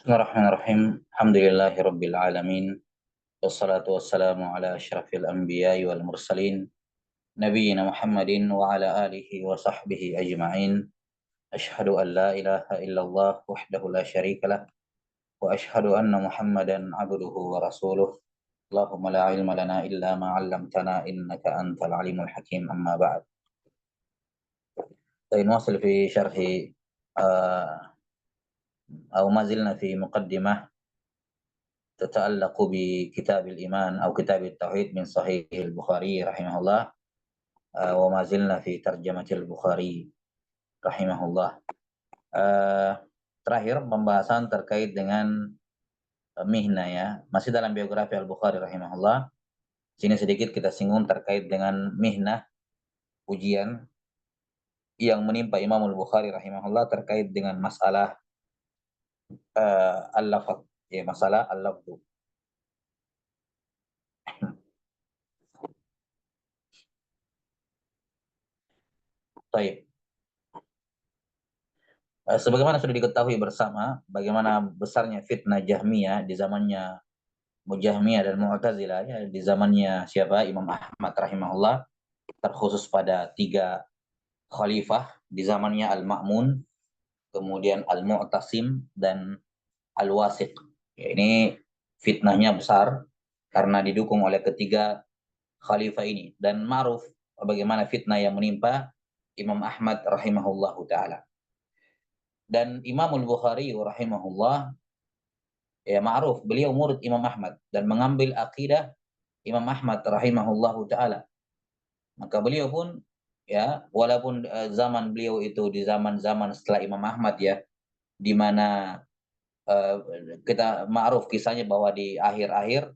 Bismillahirrahmanirrahim. Alhamdulillahirabbil alamin. Wassalatu wassalamu ala asyrafil anbiya'i wal mursalin nabiyyina Muhammadin wa ala alihi wa sahbihi ajma'in. Asyhadu an la ilaha illallah wahdahu la syarikalah wa asyhadu anna Muhammadan abduhu wa rasuluh. Allahumma la ilma lana illa ma 'allamtana innaka antal alimul hakim. Amma ba'd. نواصل في شرح أو ما زلنا في مقدمة تتعلق بكتاب الإيمان أو كتاب التوحيد من صحيح البخاري رحمه الله. وما زلنا في ترجمة البخاري rahimahullah. Terakhir pembahasan terkait dengan mihna ya, masih dalam biografi Al-Bukhari rahimahullah. Sini sedikit kita singgung terkait dengan mihna, ujian yang menimpa Imam Al-Bukhari rahimahullah terkait dengan masalah al-lafaz, ya, masalah al-lafzu. Baik. Sebagaimana sudah diketahui bersama, bagaimana besarnya fitnah Jahmiyah di zamannya Mujahmiyah dan Mu'tazilah, ya, di zamannya siapa? Imam Ahmad rahimahullah, terkhusus pada 3 khalifah di zamannya Al-Ma'mun, kemudian Al-Mu'tasim dan Al-Wasiq. Ya, ini fitnahnya besar karena didukung oleh ketiga khalifah ini, dan ma'ruf bagaimana fitnah yang menimpa Imam Ahmad rahimahullahu taala. Dan Imam Al-Bukhari rahimahullah, ya, ma'ruf beliau murid Imam Ahmad dan mengambil akidah Imam Ahmad rahimahullahu taala. Maka beliau pun, ya, walaupun zaman beliau itu di zaman-zaman setelah Imam Ahmad, ya, di mana kita ma'ruf kisahnya bahwa di akhir-akhir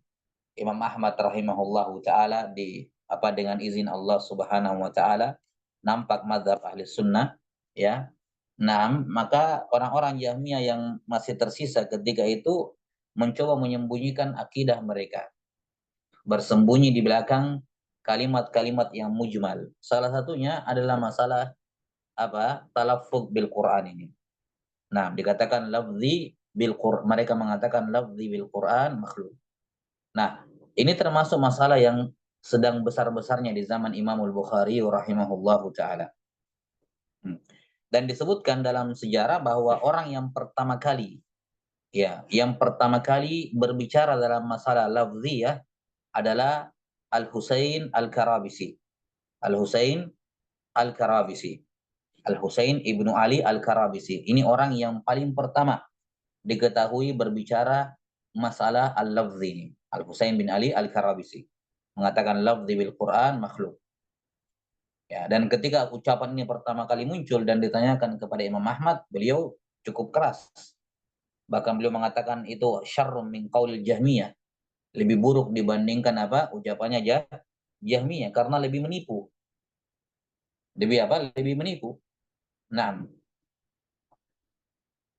Imam Ahmad rahimahullahu taala dengan izin Allah Subhanahu wa taala nampak mazhab ahli sunnah, ya. Nah, maka orang-orang Jahmiyah yang masih tersisa ketika itu mencoba menyembunyikan akidah mereka, bersembunyi di belakang kalimat-kalimat yang mujmal. Salah satunya adalah masalah talaffuz bil Quran ini. Nah, dikatakan lafzi bil Quran, mereka mengatakan lafzi bil Quran makhluk. Nah, ini termasuk masalah yang sedang besar-besarnya di zaman Imam Al-Bukhari rahimahullahu taala. Dan disebutkan dalam sejarah bahwa orang yang pertama kali, ya, yang pertama kali berbicara dalam masalah lafziyah adalah Al-Husain Al-Karabisi. Al-Husain Al-Karabisi. Al-Husain ibnu Ali Al-Karabisi. Ini orang yang paling pertama diketahui berbicara masalah al-lafzi ini. Al-Husain bin Ali Al-Karabisi mengatakan lafzi bil Quran makhluk. Ya, dan ketika ucapan ini pertama kali muncul dan ditanyakan kepada Imam Ahmad, beliau cukup keras. Bahkan beliau mengatakan itu syarrum min qaulil Jahmiyah. Lebih buruk dibandingkan ucapannya Jahmiyah, karena lebih menipu. Lebih menipu. Nah,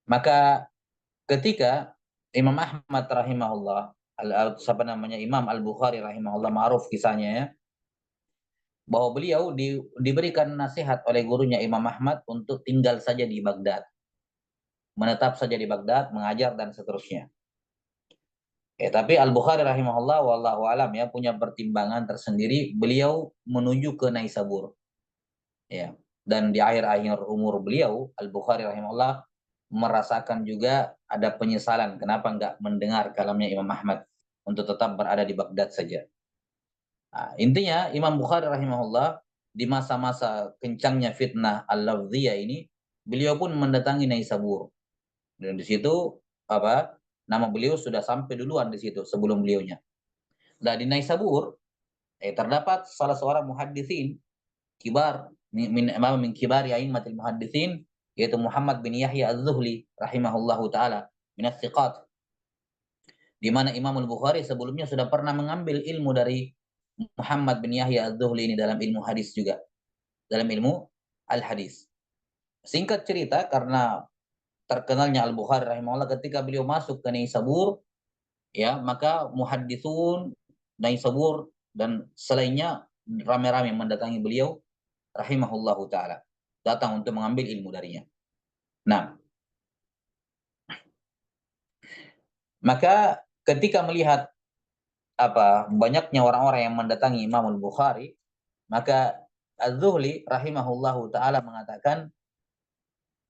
maka ketika Imam Ahmad rahimahullah, Imam Al-Bukhari rahimahullah, ma'ruf kisahnya, ya, bahwa beliau diberikan nasihat oleh gurunya Imam Ahmad untuk tinggal saja di Baghdad, menetap saja di Baghdad, mengajar dan seterusnya. Tapi Al-Bukhari rahimahullah wallahu alam, ya, punya pertimbangan tersendiri. Beliau menuju ke Naisabur, ya. Dan di akhir-akhir umur beliau, Al-Bukhari rahimahullah merasakan juga ada penyesalan kenapa enggak mendengar kalamnya Imam Ahmad untuk tetap berada di Baghdad saja. Nah, intinya Imam Bukhari rahimahullah di masa-masa kencangnya fitnah al-lafziyah ini, beliau pun mendatangi Naisabur. Dan di situ nama beliau sudah sampai duluan di situ sebelum beliaunya. Nah, di Naisabur terdapat salah seorang muhaddisin kibar min kibari a'immatil muhaddisin, yaitu Muhammad bin Yahya Az-Zuhli rahimahullahu taala, min as-siqat, di mana Imam Al-Bukhari sebelumnya sudah pernah mengambil ilmu dari Muhammad bin Yahya Az-Zuhli ini dalam ilmu hadis juga, dalam ilmu al-hadis. Singkat cerita, karena terkenalnya Al-Bukhari rahimahullah ketika beliau masuk ke Naisabur, ya, maka muhaddisun Naisabur dan selainnya ramai-ramai mendatangi beliau rahimahullahu taala, datang untuk mengambil ilmu darinya. Nah, Maka ketika melihat banyaknya orang-orang yang mendatangi Imam Al-Bukhari, maka Az-Zuhli rahimahullahu taala mengatakan,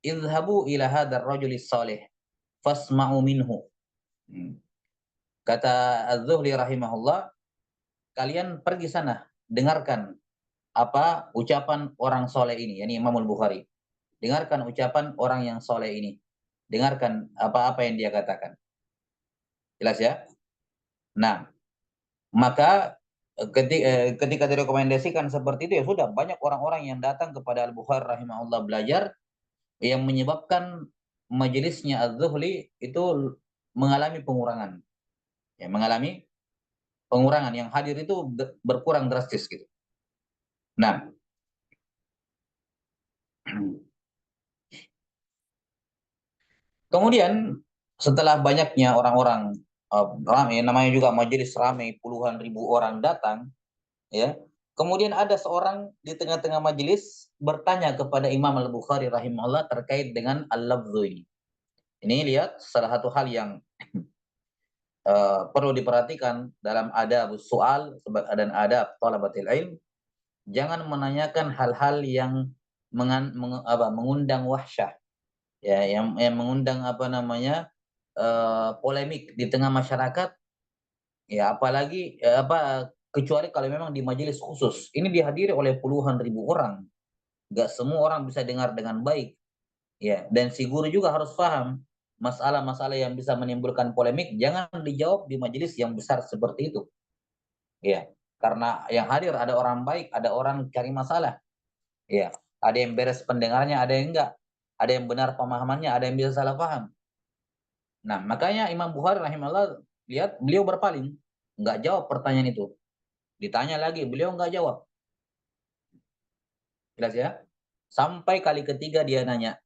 "Idhabu ila hadzal rajulis salih fasma'u minhu." Kata Az-Zuhli rahimahullah, kalian pergi sana, dengarkan apa ucapan orang soleh ini, yakni Imam Al-Bukhari. Dengarkan ucapan orang yang soleh ini. Dengarkan apa-apa yang dia katakan. Jelas ya? Nah, maka ketika direkomendasikan seperti itu, ya sudah, banyak orang-orang yang datang kepada Al-Bukhari rahimahullah belajar, yang menyebabkan majelisnya Az-Zuhli itu mengalami pengurangan. Ya, mengalami pengurangan, yang hadir itu berkurang drastis gitu. Nah, kemudian setelah banyaknya orang-orang ramai, namanya juga majelis ramai, puluhan ribu orang datang, ya. Kemudian ada seorang di tengah-tengah majelis bertanya kepada Imam Al-Bukhari rahimahullah terkait dengan al-lafzu ini. Ini lihat salah satu hal yang perlu diperhatikan dalam adab soal dan adab thalabatil ilm. Jangan menanyakan hal-hal yang mengundang wahsyah, ya, yang mengundang polemik di tengah masyarakat, ya, apalagi kecuali kalau memang di majelis khusus. Ini dihadiri oleh puluhan ribu orang, nggak semua orang bisa dengar dengan baik, ya. Dan si guru juga harus paham masalah-masalah yang bisa menimbulkan polemik jangan dijawab di majelis yang besar seperti itu, ya, karena yang hadir ada orang baik, ada orang cari masalah, ya, ada yang beres pendengarnya, ada yang enggak, ada yang benar pemahamannya, ada yang bisa salah paham. Nah, makanya Imam Bukhari rahimahullah, lihat beliau berpaling, nggak jawab pertanyaan itu. Ditanya lagi, beliau nggak jawab. Jelas ya? Sampai kali ketiga dia nanya.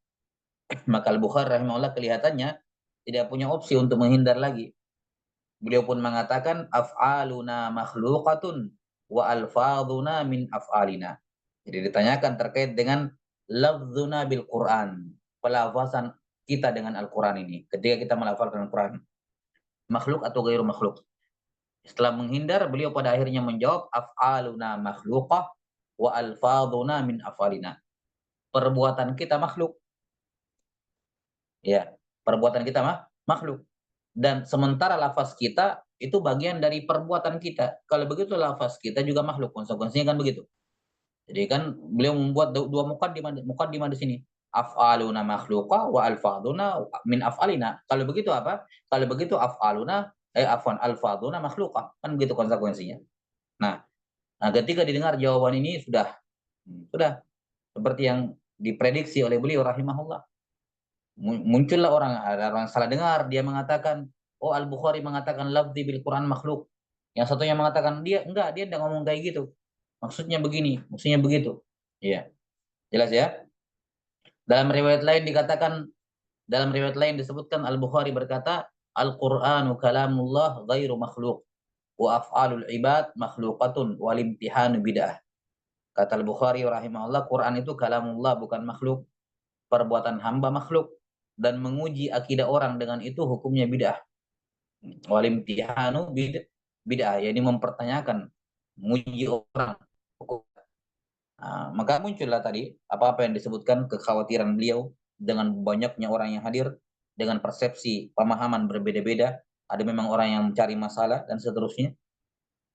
Maka Al-Bukhari rahimahullah kelihatannya tidak punya opsi untuk menghindar lagi. Beliau pun mengatakan, af'aluna makhluqatun wa alfadhuna min af'alina. Jadi ditanyakan terkait dengan lafzuna bil Quran, pelafazan kita dengan Al-Quran ini. Ketika kita melafalkan Al-Quran, makhluk atau gairu makhluk. Setelah menghindar, beliau pada akhirnya menjawab, af'aluna makhluqah wa alfadhuna min af'alina. Perbuatan kita makhluk. Ya, perbuatan kita makhluk. Dan sementara lafaz kita itu bagian dari perbuatan kita. Kalau begitu lafaz kita juga makhluk, konsekuensinya kan begitu. Jadi kan beliau membuat dua muqaddimah di sini. Af'aluna makhluqa wa alfaduna min af'alina. Kalau begitu apa? Kalau begitu alfaduna makhluqa. Kan begitu konsekuensinya. Nah, ketika didengar jawaban ini sudah seperti yang diprediksi oleh beliau rahimahullah. Muncullah ada orang salah dengar, dia mengatakan, oh, Al-Bukhari mengatakan lafzi bil Quran makhluk. Yang satunya mengatakan dia enggak ngomong kayak gitu. Maksudnya begini, maksudnya begitu. Iya. Jelas ya? Dalam riwayat lain disebutkan Al-Bukhari berkata, Al-Qur'anu kalamullah ghairu makhluk wa af'alul ibad makhluqatun wal imtihanu bid'ah. Kata Al-Bukhari rahimahullah, Quran itu kalamullah, bukan makhluk. Perbuatan hamba makhluk, dan menguji akidah orang dengan itu hukumnya bid'ah. Walimtihanu bid'ah, yakni mempertanyakan, menguji orang. Nah, maka muncullah tadi apa-apa yang disebutkan, kekhawatiran beliau dengan banyaknya orang yang hadir, dengan persepsi pemahaman berbeda-beda, ada memang orang yang mencari masalah dan seterusnya.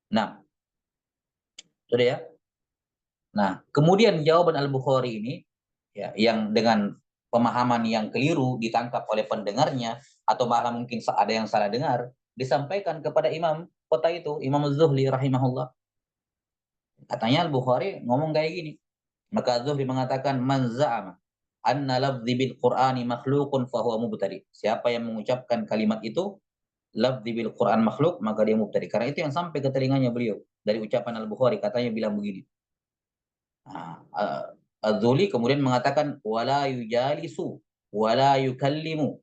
Nah, sudah ya. Nah, kemudian jawaban Al-Bukhari ini, ya, yang dengan pemahaman yang keliru ditangkap oleh pendengarnya, atau malah mungkin ada yang salah dengar, disampaikan kepada imam kota itu, Imam Az-Zuhli rahimahullah. Katanya Al-Bukhari ngomong kayak gini. Maka Az-Zuhli mengatakan, man za'ama anna lafzi bil Qur'ani makhluqun fahuwa mubtadi. Siapa yang mengucapkan kalimat itu, lafzi bil Qur'an makhluk, maka dia mubtadi. Karena itu yang sampai ke telinganya beliau dari ucapan Al-Bukhari, katanya bilang begini. Nah, Az-Zuhli kemudian mengatakan, wala yujalisu wala yukallimu,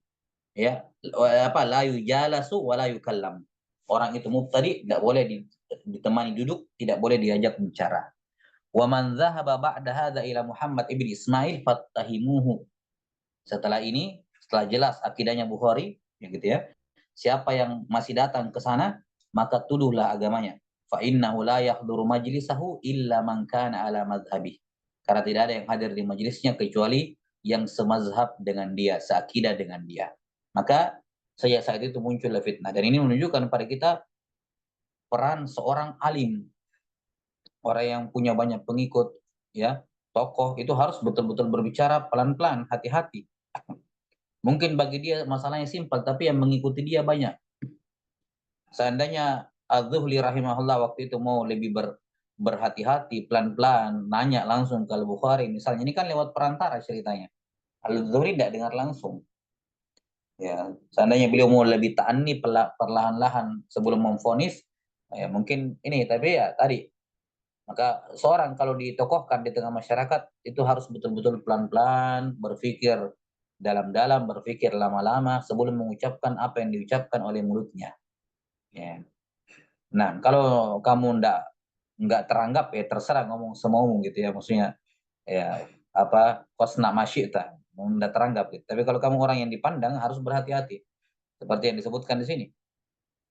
ya, la yujalasu wala yukallam. Orang itu mubtadi, tidak boleh ditemani duduk, tidak boleh diajak bicara. Wa man dhahaba ba'da hadza ila Muhammad ibn Ismail fattahimuhu. Setelah jelas akidahnya Bukhari, ya gitu ya. siapa yang masih datang ke sana, maka tuduhlah agamanya. Fa innahu la yahduru majlisahu illa man kana ala madhhabih. Karena tidak ada yang hadir di majelisnya kecuali yang semazhab dengan dia, seakidah dengan dia. Maka sejak saat itu muncullah fitnah. Dan ini menunjukkan pada kita peran seorang alim, orang yang punya banyak pengikut, ya, tokoh itu harus betul-betul berbicara pelan-pelan, hati-hati. Mungkin bagi dia masalahnya simpel, tapi yang mengikuti dia banyak. Seandainya Az-Zuhli rahimahullah waktu itu mau lebih berhati-hati, pelan-pelan, nanya langsung ke Al-Bukhari, misalnya ini kan lewat perantara ceritanya. Al-Zuhri tidak dengar langsung. Ya, seandainya beliau mau lebih ta'ani perlahan-lahan sebelum memvonis, ya mungkin ini, tapi ya tadi. Maka seorang kalau ditokohkan di tengah masyarakat itu harus betul-betul pelan-pelan, berpikir dalam-dalam, berpikir lama-lama sebelum mengucapkan apa yang diucapkan oleh mulutnya. Ya. Nah, kalau kamu nggak teranggap ya terserah ngomong semaumu gitu ya, maksudnya ya apa kosna masyita, nggak teranggap gitu. Tapi kalau kamu orang yang dipandang harus berhati-hati seperti yang disebutkan di sini.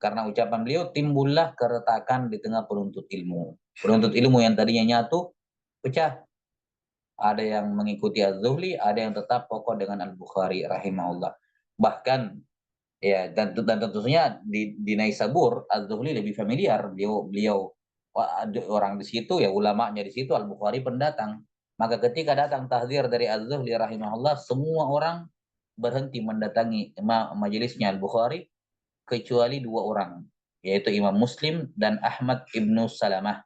Karena ucapan beliau timbullah keretakan di tengah penuntut ilmu. Penuntut ilmu yang tadinya nyatu pecah. Ada yang mengikuti Az-Zuhli, ada yang tetap kokoh dengan Al-Bukhari rahimahullah. Bahkan ya dan tentunya di Naisabur Az-Zuhli lebih familiar. Beliau orang di situ ya, ulamanya di situ, Al-Bukhari pendatang. Maka ketika datang tahdzir dari Az-Zuhli rahimahullah, semua orang berhenti mendatangi majelisnya Al-Bukhari kecuali dua orang, yaitu Imam Muslim dan Ahmad ibnu Salamah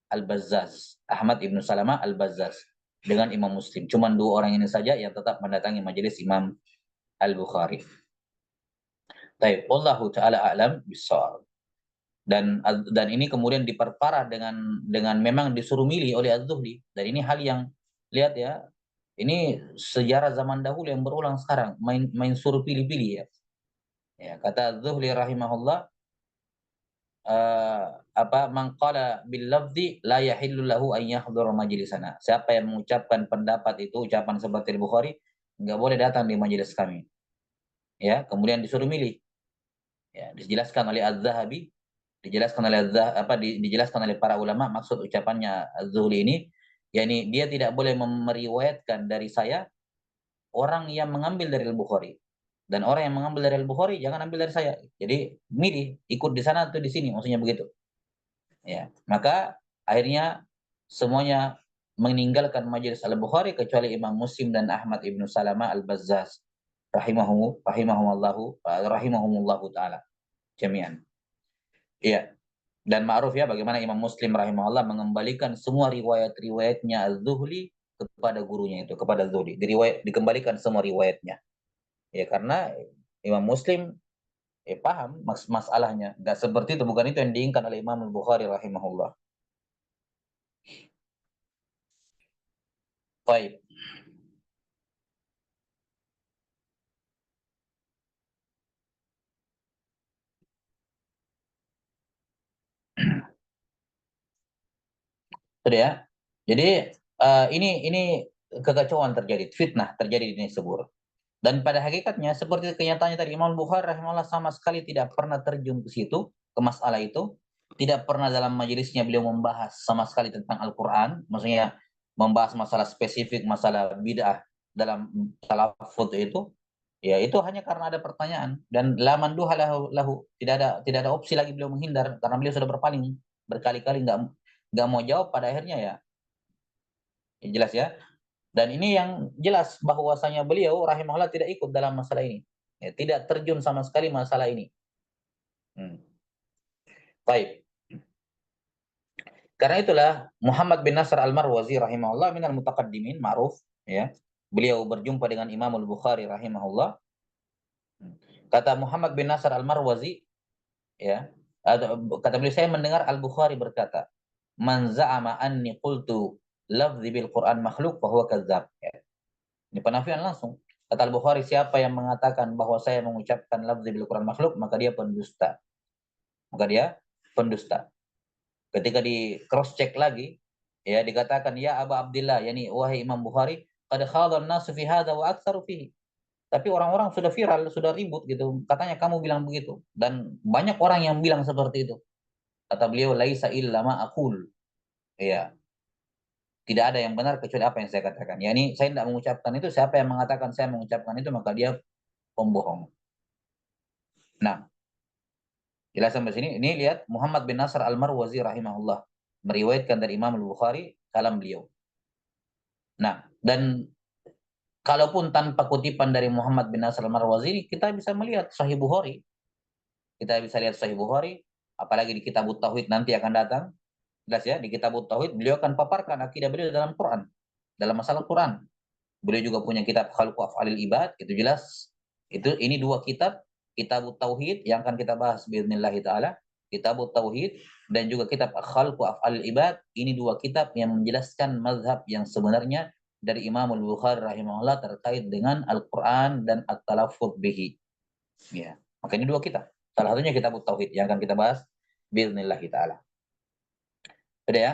Al-Bazzaz. Ahmad ibnu Salamah Al-Bazzaz dengan Imam Muslim. Cuma dua orang ini saja yang tetap mendatangi majelis Imam Al-Bukhari. Baik, wallahu taala a'lam bissawab. Dan ini kemudian diperparah dengan memang disuruh milih oleh Az-Zuhli. Dan ini hal yang lihat ya, ini sejarah zaman dahulu yang berulang sekarang, main suruh pilih-pilih ya. Ya, kata Az-Zuhli rahimahullah, man qala bil lafzi la yahillu lahu an yahdhura majlisana. Siapa yang mengucapkan pendapat itu, ucapan seperti Bukhari, enggak boleh datang di majelis kami. Ya, kemudian disuruh milih. Ya, dijelaskan oleh Az-Zahabi, dijelaskan oleh para ulama maksud ucapannya Az-Zuhli ini, yakni dia tidak boleh meriwayatkan dari saya orang yang mengambil dari Al-Bukhari. Dan orang yang mengambil dari Al-Bukhari jangan ambil dari saya. Jadi milih, ikut di sana atau di sini, maksudnya begitu. Ya, maka akhirnya semuanya meninggalkan majelis Al-Bukhari kecuali Imam Muslim dan Ahmad ibnu Salamah Al-Bazzaz rahimahumullahu taala jami'an. Iya. Dan ma'ruf ya bagaimana Imam Muslim rahimahullah mengembalikan semua riwayat-riwayatnya Az-Zuhli kepada gurunya itu, kepada Az-Zuhli. Dikembalikan semua riwayatnya. Ya karena Imam Muslim paham masalahnya. Enggak seperti itu, bukan itu yang diinginkan oleh Imam Al-Bukhari rahimahullah. Baik. Sudah ya. Jadi ini kekacauan terjadi, fitnah terjadi di Nisabur. Dan pada hakikatnya seperti kenyataannya tadi, Imam Bukhari rahimahullah sama sekali tidak pernah terjun ke situ, ke masalah itu. Tidak pernah dalam majelisnya beliau membahas sama sekali tentang Al-Quran. Maksudnya membahas masalah spesifik, masalah bid'ah dalam talafut itu. Ya itu hanya karena ada pertanyaan. Dan laman duha lahu. Tidak ada opsi lagi beliau menghindar. Karena beliau sudah berpaling berkali-kali nggak mau jawab, pada akhirnya ya jelas ya. Dan ini yang jelas bahwasanya beliau rahimahullah tidak ikut dalam masalah ini. Ya, tidak terjun sama sekali masalah ini. Baik. Karena itulah Muhammad bin Nasr Al-Marwazi rahimahullah minal mutaqaddimin, ma'ruf ya. Beliau berjumpa dengan Imam Al-Bukhari rahimahullah. Kata Muhammad bin Nasr Al-Marwazi ya, kata beliau, saya mendengar Al-Bukhari berkata, "Man za'ama anni qultu lafzi bil Quran makhluk bahwa kadzab." Ya. Ini penafian langsung. Kata Al-Bukhari, siapa yang mengatakan bahwa saya mengucapkan lafzi bil Quran makhluk, maka dia pendusta. Maka dia pendusta. Ketika di cross check lagi, ya dikatakan ya Aba Abdillah, yakni wahai Imam Bukhari, qad khadha an-nasu fi hadza wa aktsaru fihi. Tapi orang-orang sudah viral, sudah ribut gitu. Katanya kamu bilang begitu. Dan banyak orang yang bilang seperti itu. Kata beliau, laisa illa ma aqul. Iya, tidak ada yang benar kecuali apa yang saya katakan. Ya ini saya tidak mengucapkan itu, siapa yang mengatakan saya mengucapkan itu maka dia pembohong. Nah, jelas sampai sini. Ini lihat Muhammad bin Nasr Al-Marwazi rahimahullah meriwayatkan dari Imam Al-Bukhari kalam beliau. Nah, dan kalaupun tanpa kutipan dari Muhammad bin Nasr Al-Marwazi, kita bisa melihat Sahih Bukhari. Kita bisa lihat Sahih Bukhari, apalagi di Kitab Tauhid nanti akan datang. Jelas ya, di Kitab Tauhid beliau akan paparkan akidah beliau dalam Quran, dalam masalah Quran. Beliau juga punya kitab Khalqu Af'alil Ibad, itu jelas. Ini dua kitab, Kitab Tauhid yang akan kita bahas bismillah taala, Kitab Tauhid dan juga kitab Khalqu Af'alil Ibad. Ini dua kitab yang menjelaskan mazhab yang sebenarnya dari Imam Al-Bukhari rahimahullah terkait dengan Al-Qur'an dan At-Talaffuz bihi. Ya, maka ini dua kitab. Salah satunya Kitab Tauhid yang akan kita bahas bismillah taala. Sudah ya?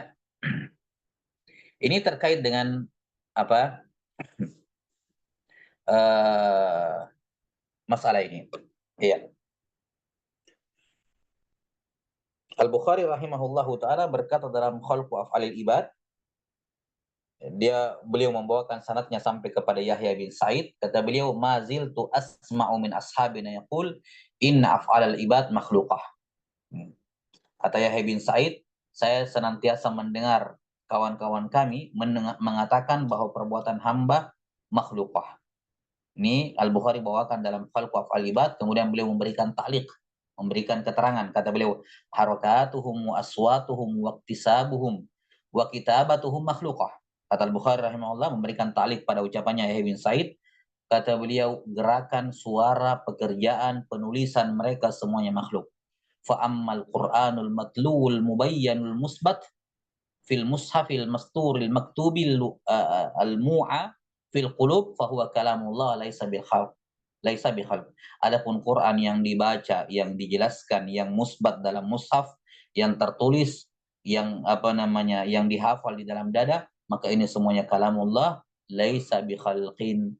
Ini terkait dengan apa? Masalah ini. Iya. Al-Bukhari rahimahullahu taala berkata dalam Khalqu Af'alil Ibad, beliau membawakan sanadnya sampai kepada Yahya bin Sa'id, kata beliau, mazil tu asma'u min ashabina yaqul inna af'alal ibad makhluqah. Kata Yahya bin Sa'id, saya senantiasa mendengar kawan-kawan kami mengatakan bahwa perbuatan hamba makhluqah. Ini Al-Bukhari bawakan dalam Khalqu Af'alil Ibad, kemudian beliau memberikan ta'liq, memberikan keterangan. Kata beliau, harakatuhum wa aswatuhum wa iktisabuhum wa kitabatuhum makhluqah. Kata Al-Bukhari rahimahullah memberikan ta'liq pada ucapannya Yahya bin Sa'id. Kata beliau, gerakan, suara, pekerjaan, penulisan mereka semuanya makhluk. Fa'ammal Qur'anul matluul mubayyanul musbat fil mushafil masturil maktubil al-mu'a fil qulub fahuwa kalamullah laisa bil khalq. Laisa bil khalq. Adapun Quran yang dibaca, yang dijelaskan, yang musbat dalam mushaf, yang tertulis, yang apa namanya, yang dihafal di dalam dada, maka ini semuanya kalamullah laisa bi khalqin.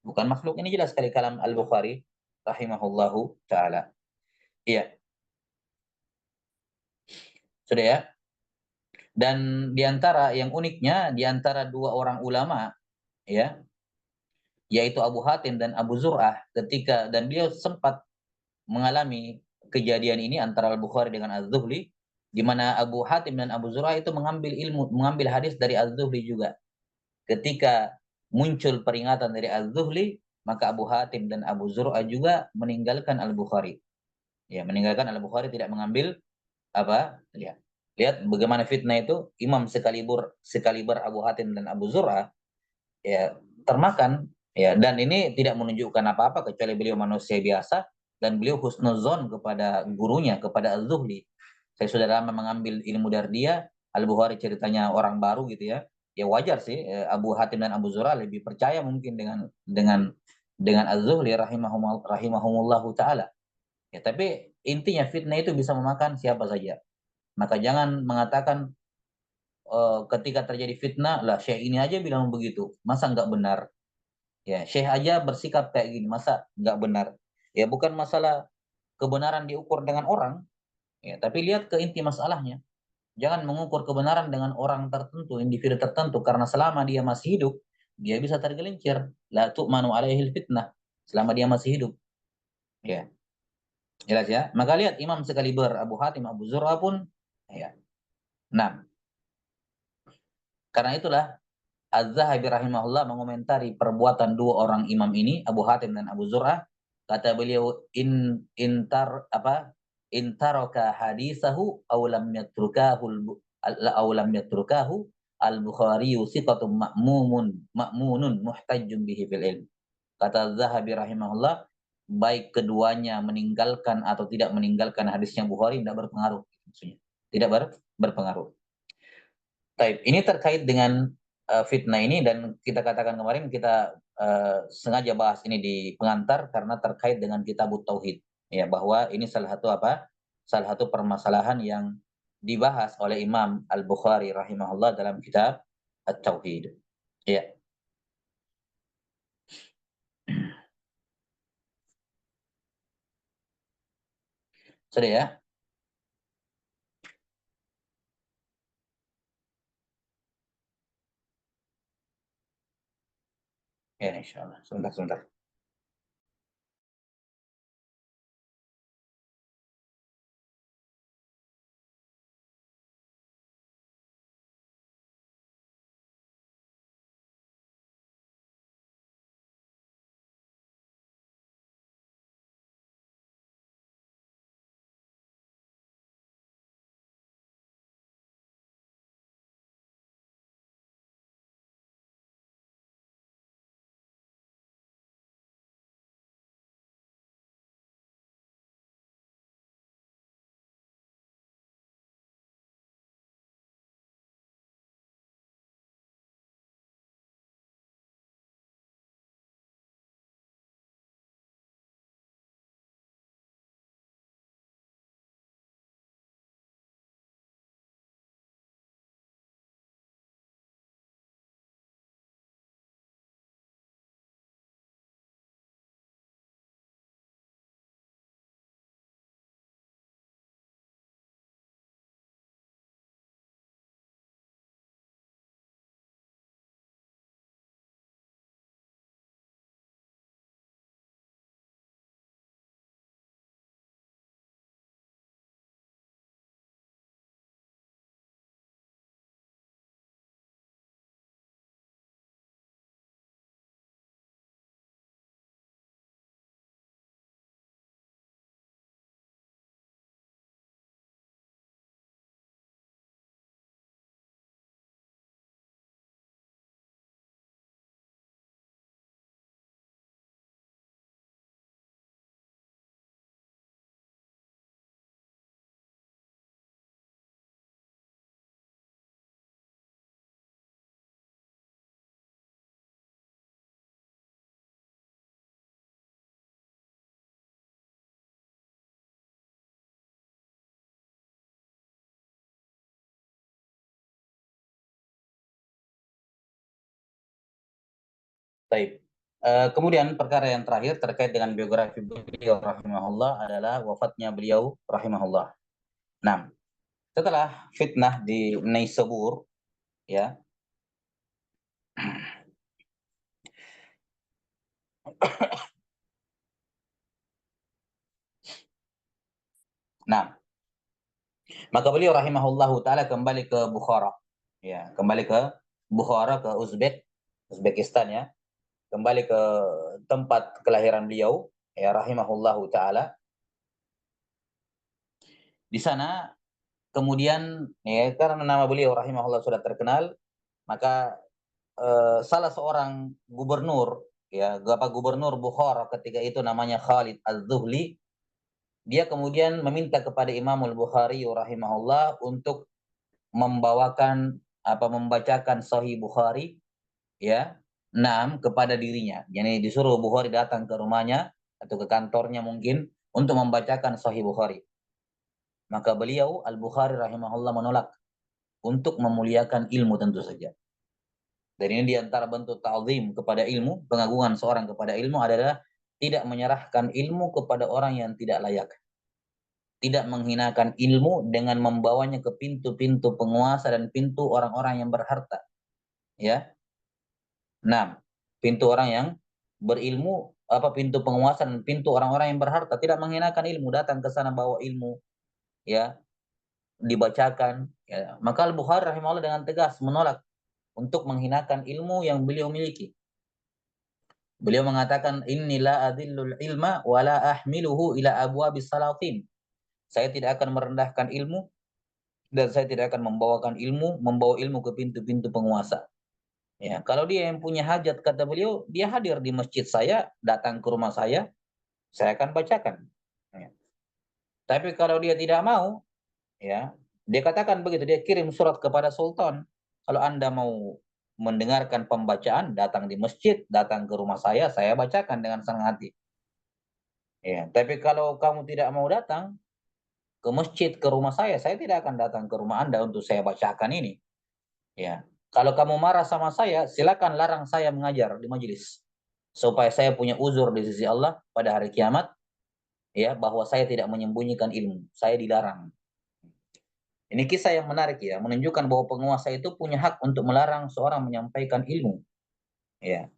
Bukan makhluk. Ini jelas sekali kalam Al-Bukhari rahimahullahu taala. Iya, sudah ya. Dan diantara yang uniknya, diantara dua orang ulama, ya, yaitu Abu Hatim dan Abu Zur'ah, dan beliau sempat mengalami kejadian ini antara Al-Bukhari dengan Az-Zuhli, di mana Abu Hatim dan Abu Zur'ah itu mengambil hadis dari Az-Zuhli juga. Ketika muncul peringatan dari Az-Zuhli, maka Abu Hatim dan Abu Zur'ah juga meninggalkan Al-Bukhari. Ya, meninggalkan Al-Bukhari, tidak mengambil apa? Ya. Lihat bagaimana fitnah itu, imam sekaliber Abu Hatim dan Abu Zur'ah ya termakan, ya, dan ini tidak menunjukkan apa-apa kecuali beliau manusia biasa dan beliau husnuzon kepada gurunya, kepada Az-Zuhli. Saya sudah lama mengambil ilmu dari dia. Al-Bukhari ceritanya orang baru gitu ya. Ya wajar sih, Abu Hatim dan Abu Zur'ah lebih percaya mungkin dengan Az-Zuhli rahimahumullahu taala. Ya, tapi intinya fitnah itu bisa memakan siapa saja. Maka jangan mengatakan ketika terjadi fitnah lah syekh ini aja bilang begitu, masa nggak benar? Ya, syekh aja bersikap kayak gini, masa nggak benar? Ya bukan masalah kebenaran diukur dengan orang, ya, tapi lihat ke inti masalahnya. Jangan mengukur kebenaran dengan orang tertentu, individu tertentu, karena selama dia masih hidup, dia bisa tergelincir. La tu'manu alaihil fitnah. Selama dia masih hidup. Ya, jelas ya. Maka lihat imam sekaliber Abu Hatim, Abu Zur'ah pun, ya. Nah, karena itulah Az-Zahabi rahimahullah mengomentari perbuatan dua orang imam ini, Abu Hatim dan Abu Zur'ah. Kata beliau, intaraka hadisahu aw lam yatrukahu al-Bukhari siqatun ma'munun muhtajjun bihi fil ilm. Kata Zahabi rahimahullah, baik keduanya meninggalkan atau tidak meninggalkan hadisnya Bukhari tidak berpengaruh, maksudnya. Tidak berpengaruh. Taib. Ini terkait dengan fitnah ini, dan kita katakan kemarin kita sengaja bahas ini di pengantar karena terkait dengan kitab Tauhid, ya, bahwa ini salah satu permasalahan yang dibahas oleh Imam Al-Bukhari rahimahullah dalam kitab At-Tauhid. Ya. Sudah ya? Ya, insya Allah. Sebentar. Baik. Kemudian perkara yang terakhir terkait dengan biografi beliau rahimahullah adalah wafatnya beliau rahimahullah. Nah, setelah fitnah di Naisabur, ya. Nah, maka beliau rahimahullahu taala kembali ke Bukhara. Ya, kembali ke Bukhara, ke Uzbekistan ya. Kembali ke tempat kelahiran beliau, ya rahimahullahu taala. Di sana kemudian ya karena nama beliau rahimahullah sudah terkenal, maka salah seorang gubernur ya, gubernur Bukhara ketika itu namanya Khalid Az-Zuhli, dia kemudian meminta kepada Imamul Bukhari rahimahullah untuk membacakan Sahih Bukhari ya, kepada dirinya. Jadi disuruh Bukhari datang ke rumahnya atau ke kantornya mungkin untuk membacakan Sahih Bukhari. Maka beliau Al-Bukhari rahimahullah menolak untuk memuliakan ilmu tentu saja. Dan ini diantara bentuk ta'zim kepada ilmu, pengagungan seorang kepada ilmu adalah tidak menyerahkan ilmu kepada orang yang tidak layak. Tidak menghinakan ilmu dengan membawanya ke pintu-pintu penguasa dan pintu orang-orang yang berharta. Ya. Pintu orang yang berilmu, pintu penguasa dan pintu orang-orang yang berharta, tidak menghinakan ilmu, datang ke sana bawa ilmu, ya, dibacakan, ya. Maka Al-Bukhari rahimahullah dengan tegas menolak untuk menghinakan ilmu yang beliau miliki. Beliau mengatakan inilah adillul ilma wala ahmiluhu ila abwabis salatin. Saya tidak akan merendahkan ilmu dan saya tidak akan membawa ilmu ke pintu-pintu penguasa. Ya, kalau dia yang punya hajat kata beliau, dia hadir di masjid saya, datang ke rumah saya akan bacakan. Ya. Tapi kalau dia tidak mau, ya, dia katakan begitu, dia kirim surat kepada sultan. Kalau Anda mau mendengarkan pembacaan, datang di masjid, datang ke rumah saya bacakan dengan senang hati. Ya, tapi kalau kamu tidak mau datang ke masjid, ke rumah saya tidak akan datang ke rumah Anda untuk saya bacakan ini. Ya, kalau kamu marah sama saya, silakan larang saya mengajar di majelis supaya saya punya uzur di sisi Allah pada hari kiamat. ya, bahwa saya tidak menyembunyikan ilmu, saya dilarang. Ini kisah yang menarik ya, menunjukkan bahwa penguasa itu punya hak untuk melarang seorang menyampaikan ilmu. Ya,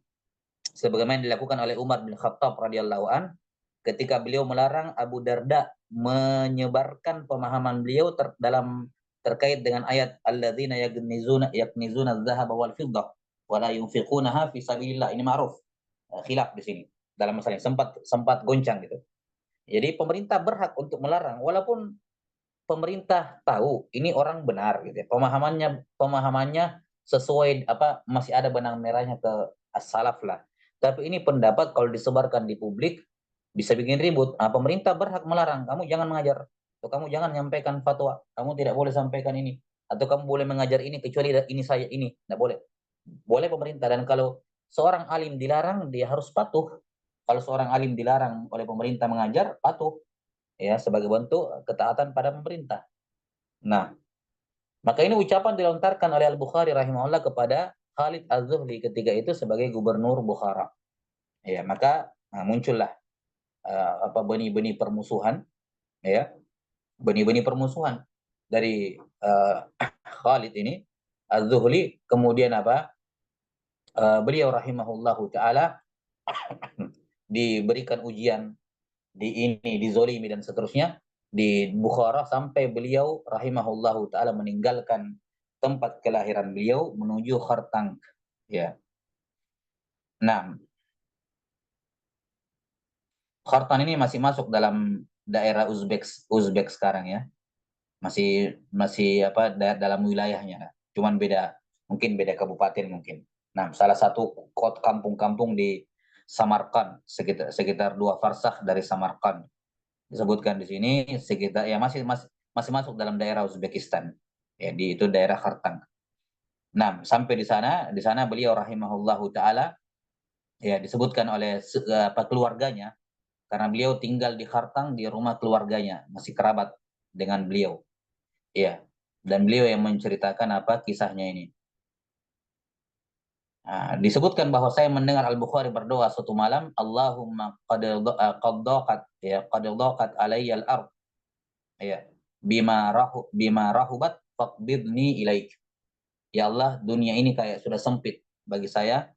sebagaimana dilakukan oleh Umar bin Khattab radhiyallahu an ketika beliau melarang Abu Darda menyebarkan pemahaman beliau terkait dengan ayat alladzina yaknizuna adz-dzahaba wal fiddah wa la yunfiqunaha fi sabilillah. Ini ma'ruf. Khilaf di sini. Dalam masalah ini sempat sempat goncang gitu. Jadi pemerintah berhak untuk melarang walaupun pemerintah tahu ini orang benar gitu ya. Pemahamannya sesuai apa masih ada benang merahnya ke as-salaf lah. Tapi ini pendapat kalau disebarkan di publik bisa bikin ribut. Nah, pemerintah berhak melarang, kamu jangan mengajar, atau kamu jangan menyampaikan fatwa, kamu tidak boleh sampaikan ini, atau kamu boleh mengajar ini kecuali ini saya ini, tidak boleh. Boleh pemerintah, dan kalau seorang alim dilarang dia harus patuh. Kalau seorang alim dilarang oleh pemerintah mengajar, patuh ya sebagai bentuk ketaatan pada pemerintah. Nah, maka ini ucapan dilontarkan oleh Al-Bukhari rahimahullah kepada Khalid Az-Zuhli ketika itu sebagai gubernur Bukhara. Ya, maka muncullah apa benih-benih permusuhan ya, benih-benih permusuhan dari Khalid ini Az-Zuhli, kemudian apa beliau rahimahullahu taala diberikan ujian di ini, dizolimi dan seterusnya di Bukhara sampai beliau rahimahullahu taala meninggalkan tempat kelahiran beliau menuju Khartang ya. Nah, Khartang ini masih masuk dalam daerah Uzbek sekarang ya. Masih masih apa dalam wilayahnya. Cuman beda, mungkin beda kabupaten mungkin. Nah, salah satu kampung-kampung di Samarkand, sekitar sekitar 2 farsakh dari Samarkand disebutkan di sini, sekitar ya masih masuk dalam daerah Uzbekistan. Ya, itu daerah Khartang. Nah, sampai di sana beliau rahimahullahu taala ya disebutkan oleh apa keluarganya, karena beliau tinggal di Khartang di rumah keluarganya, masih kerabat dengan beliau. Ya. Dan beliau yang menceritakan apa kisahnya ini. Nah, disebutkan bahwa saya mendengar Al-Bukhari berdoa suatu malam, Allahumma qad daqat ya qad daqat alayya al-ard ya bima rahubat faqbidni ilaik. Ya Allah, dunia ini kayak sudah sempit bagi saya,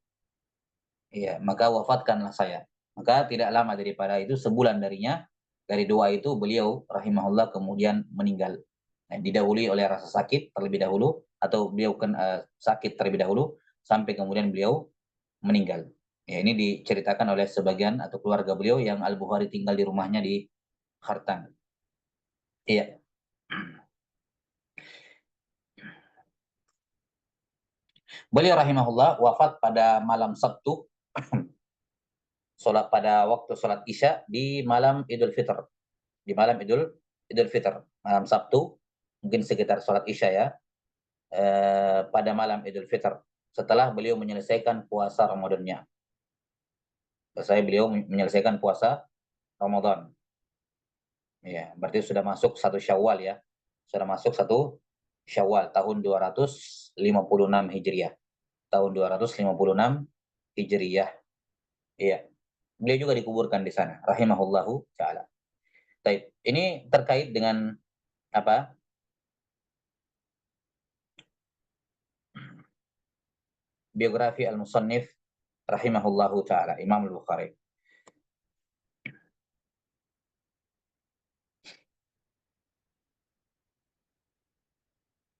ya, maka wafatkanlah saya. Maka tidak lama daripada itu, sebulan darinya, dari doa itu beliau rahimahullah kemudian meninggal. Nah, didahului oleh rasa sakit terlebih dahulu, atau beliau sakit terlebih dahulu sampai kemudian beliau meninggal. Ya, ini diceritakan oleh sebagian atau keluarga beliau yang Al-Bukhari tinggal di rumahnya di Khartan. Iya. Beliau rahimahullah wafat pada malam Sabtu, pada waktu sholat Isya di malam Idul Fitr. Di malam Idul Fitr, malam Sabtu, mungkin sekitar sholat Isya ya, pada malam Idul Fitr. Setelah beliau menyelesaikan puasa Ramadannya. Beliau menyelesaikan puasa Ramadan. Ya, berarti sudah masuk 1 Syawal ya. Sudah masuk 1 Syawal tahun 256 Hijriah. Tahun 256 Hijriah. Iya. Beliau juga dikuburkan di sana, rahimahullahu taala. Baik, ini terkait dengan apa? Biografi Al-Musannif rahimahullahu taala, Imam Al-Bukhari.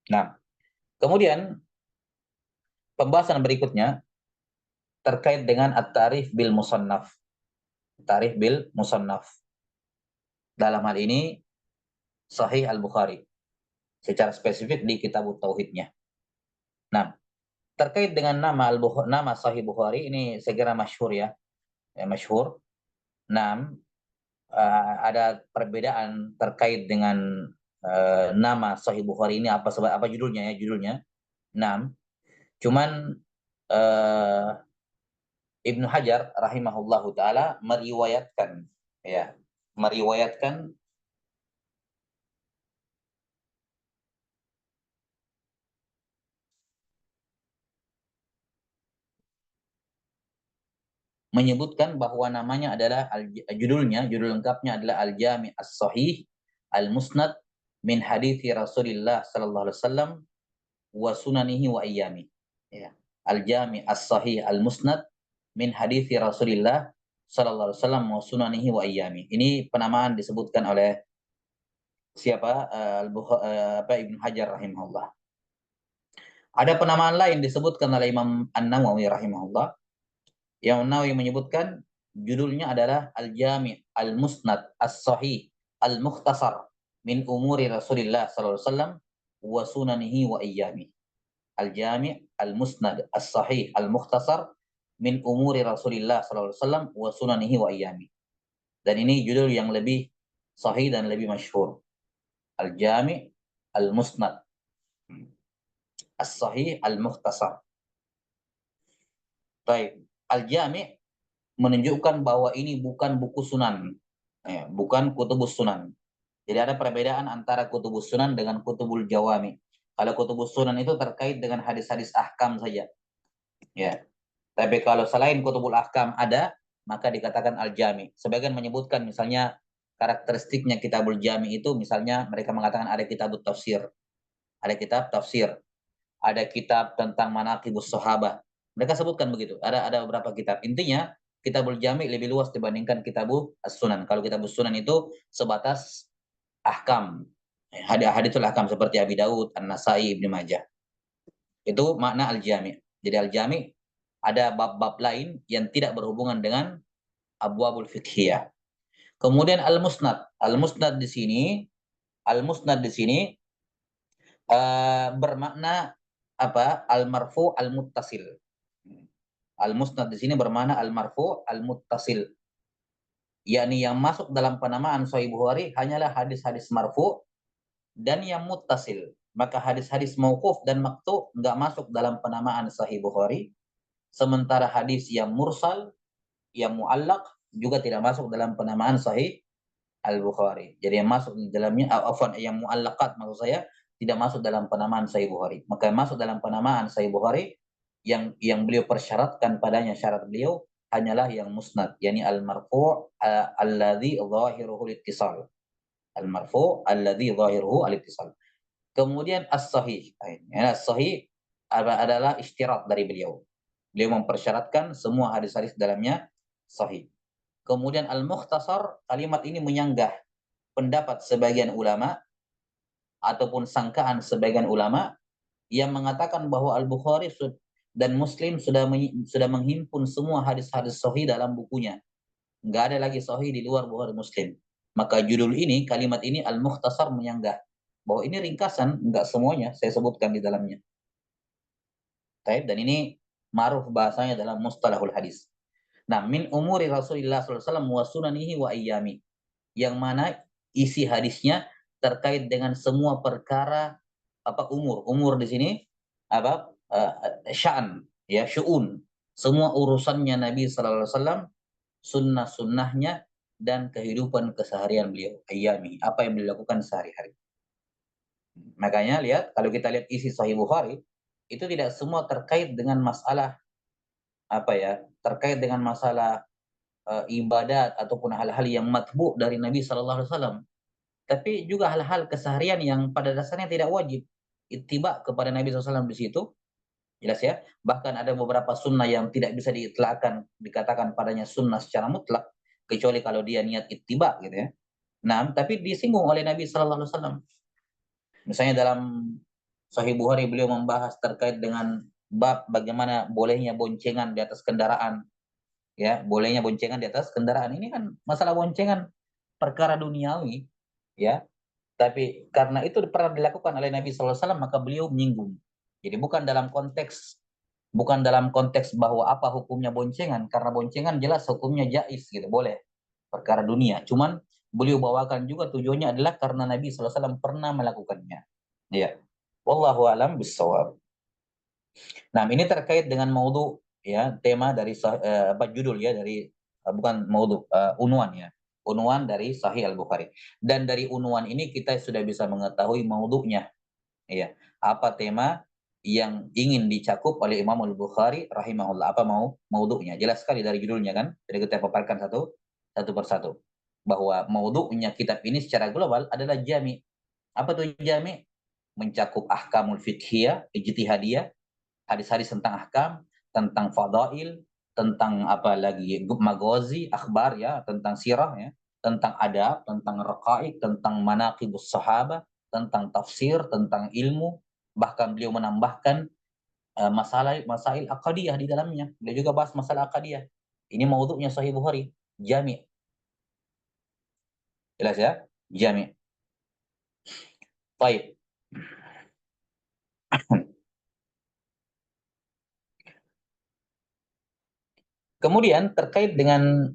Nah, kemudian pembahasan berikutnya terkait dengan at-ta'rif bil musannaf. Ta'rif bil musannaf. Dalam hal ini Sahih Al-Bukhari secara spesifik di kitab tauhidnya. Nah, terkait dengan nama Sahih Bukhari ini segera masyhur ya. Ya masyhur. Nah, ada perbedaan terkait dengan nama Sahih Bukhari ini apa judulnya ya judulnya. Nah, cuman uh, Ibnu Hajar rahimahullahu taala meriwayatkan ya, meriwayatkan menyebutkan bahwa namanya adalah judul lengkapnya adalah Al-Jami' As-Sahih Al-Musnad min hadithi Rasulillah sallallahu alaihi wasallam wa sunanihi wa ayyami. Ya. Al-Jami' As-Sahih Al-Musnad min hadithi Rasulillah sallallahu alaihi wasallam wa sunanihi wa ayyami. Ini penamaan disebutkan oleh siapa? Ibnu Hajar rahimahullah. Ada penamaan lain disebutkan oleh Imam An-Nawawi rahimahullah. Yang Nawawi menyebutkan judulnya adalah Al-Jami' Al-Musnad As-Sahih Al-Mukhtasar min umuri Rasulillah sallallahu alaihi wasallam wa sunanihi wa ayyami. Al-Jami' Al-Musnad As-Sahih Al-Mukhtasar min umuri Rasulillah sallallahu alaihi wasallam wa sunanihi wa ayyami. Dan ini judul yang lebih sahih dan lebih masyhur. Al-Jami' Al-Musnad As-Sahih Al-Mukhtasar. Baik, Al-Jami' menunjukkan bahwa ini bukan buku sunan, bukan kutubus sunan. Jadi ada perbedaan antara kutubus sunan dengan kutubul jawami. Kalau kutubus sunan itu terkait dengan hadis-hadis ahkam saja. Ya. Tapi kalau selain kutubul ahkam ada, maka dikatakan al-jami. Sebagian menyebutkan misalnya karakteristiknya kitabul jami itu, misalnya mereka mengatakan ada kitabut tafsir. Ada kitab tafsir. Ada kitab tentang manaqibus sahabah. Mereka sebutkan begitu. Ada beberapa kitab. Intinya kitabul jami lebih luas dibandingkan kitabul as-sunan. Kalau kitabul sunan itu sebatas ahkam. Hadits ahkam seperti Abi Daud, An-Nasai, Ibnu Majah. Itu makna al-jami. Jadi al-jami ada bab-bab lain yang tidak berhubungan dengan abwabul fiqhiyah. Kemudian al-musnad. Al-musnad di sini bermakna apa? Al-marfu al-muttasil. Al-musnad di sini bermakna al-marfu al-muttasil. Yakni yang masuk dalam penamaan Sahih Bukhari hanyalah hadis-hadis marfu dan yang muttasil. Maka hadis-hadis mauquf dan maqtu enggak masuk dalam penamaan Sahih Bukhari. Sementara hadis yang mursal, yang muallaq juga tidak masuk dalam penamaan Sahih Al-Bukhari. Jadi yang masuk di dalamnya yang muallaqat maksud saya tidak masuk dalam penamaan Sahih Bukhari. Maka yang masuk dalam penamaan Sahih Bukhari yang beliau persyaratkan padanya syarat beliau hanyalah yang musnad, yakni al-marfu' alladhi zahiruhu al-ittisal. Al-marfu' alladhi zahiruhu al-ittisal. Kemudian as-sahih. As-sahih adalah isyarat dari beliau. Beliau mempersyaratkan semua hadis-hadis dalamnya sahih. Kemudian al-mukhtasar, kalimat ini menyanggah pendapat sebagian ulama ataupun sangkaan sebagian ulama yang mengatakan bahwa Al-Bukhari dan Muslim sudah menghimpun semua hadis-hadis sahih dalam bukunya. Enggak ada lagi sahih di luar Bukhari Muslim. Maka judul ini, kalimat ini Al-Mukhtasar menyanggah bahwa ini ringkasan, enggak semuanya saya sebutkan di dalamnya. Dan ini ma'ruf bahasanya dalam mustalahul hadis. Nah, min umuri Rasulullah SAW wa sunanihi wa ayyami. Yang mana isi hadisnya terkait dengan semua perkara umur di sini sya'an, ya, syu'un. Semua urusannya Nabi sallallahu alaihi wasallam, sunnah-sunnahnya dan kehidupan keseharian beliau, ayyami, apa yang beliau lakukan sehari-hari. Makanya lihat, kalau kita lihat isi Sahih Bukhari, itu tidak semua terkait dengan masalah terkait dengan masalah ibadat ataupun hal-hal yang matbu dari Nabi sallallahu alaihi wasallam. Tapi juga hal-hal keseharian yang pada dasarnya tidak wajib ittiba kepada Nabi SAW di situ. Jelas ya. Bahkan ada beberapa sunnah yang tidak bisa dikatakan padanya sunnah secara mutlak, kecuali kalau dia niat ittiba gitu ya. Nah, tapi disinggung oleh Nabi SAW. Misalnya dalam Sahih Bukhari beliau membahas terkait dengan bab bagaimana bolehnya boncengan di atas kendaraan. Ya, bolehnya boncengan di atas kendaraan. Ini kan masalah boncengan perkara duniawi, ya. Tapi karena itu pernah dilakukan oleh Nabi SAW, maka beliau menyinggung. Jadi bukan dalam konteks bahwa apa hukumnya boncengan, karena boncengan jelas hukumnya jais gitu, boleh, perkara dunia. Cuman beliau bawakan juga tujuannya adalah karena Nabi SAW pernah melakukannya. Ya, wallahu alam bissawab. Nah, ini terkait dengan maudhu, ya, tema dari judul ya dari bukan maudhu, unwan ya. Unwan dari Sahih Al-Bukhari. Dan dari unwan ini kita sudah bisa mengetahui maudhu'nya. Ya, apa tema yang ingin dicakup oleh Imam Al-Bukhari rahimahullah. Apa maudhu'nya? Jelas sekali dari judulnya kan. Jadi kita paparkan satu persatu. Bahwa maudhu'nya kitab ini secara global adalah jami. Apa tuh jami? Mencakup ahkamul fiqhiyah, ijtihadiyah, hadis-hadis tentang ahkam, tentang fadail, tentang apa lagi maghazi, akhbar ya, tentang sirah ya, tentang adab, tentang raqaiq, tentang manaqibus sahabah, tentang tafsir, tentang ilmu, bahkan beliau menambahkan masail akadiyah di dalamnya. Beliau juga bahas masalah akadiyah. Ini maudhu'nya Sahih Bukhari, jami'. Jelas ya? Jami'. Baik. Kemudian terkait dengan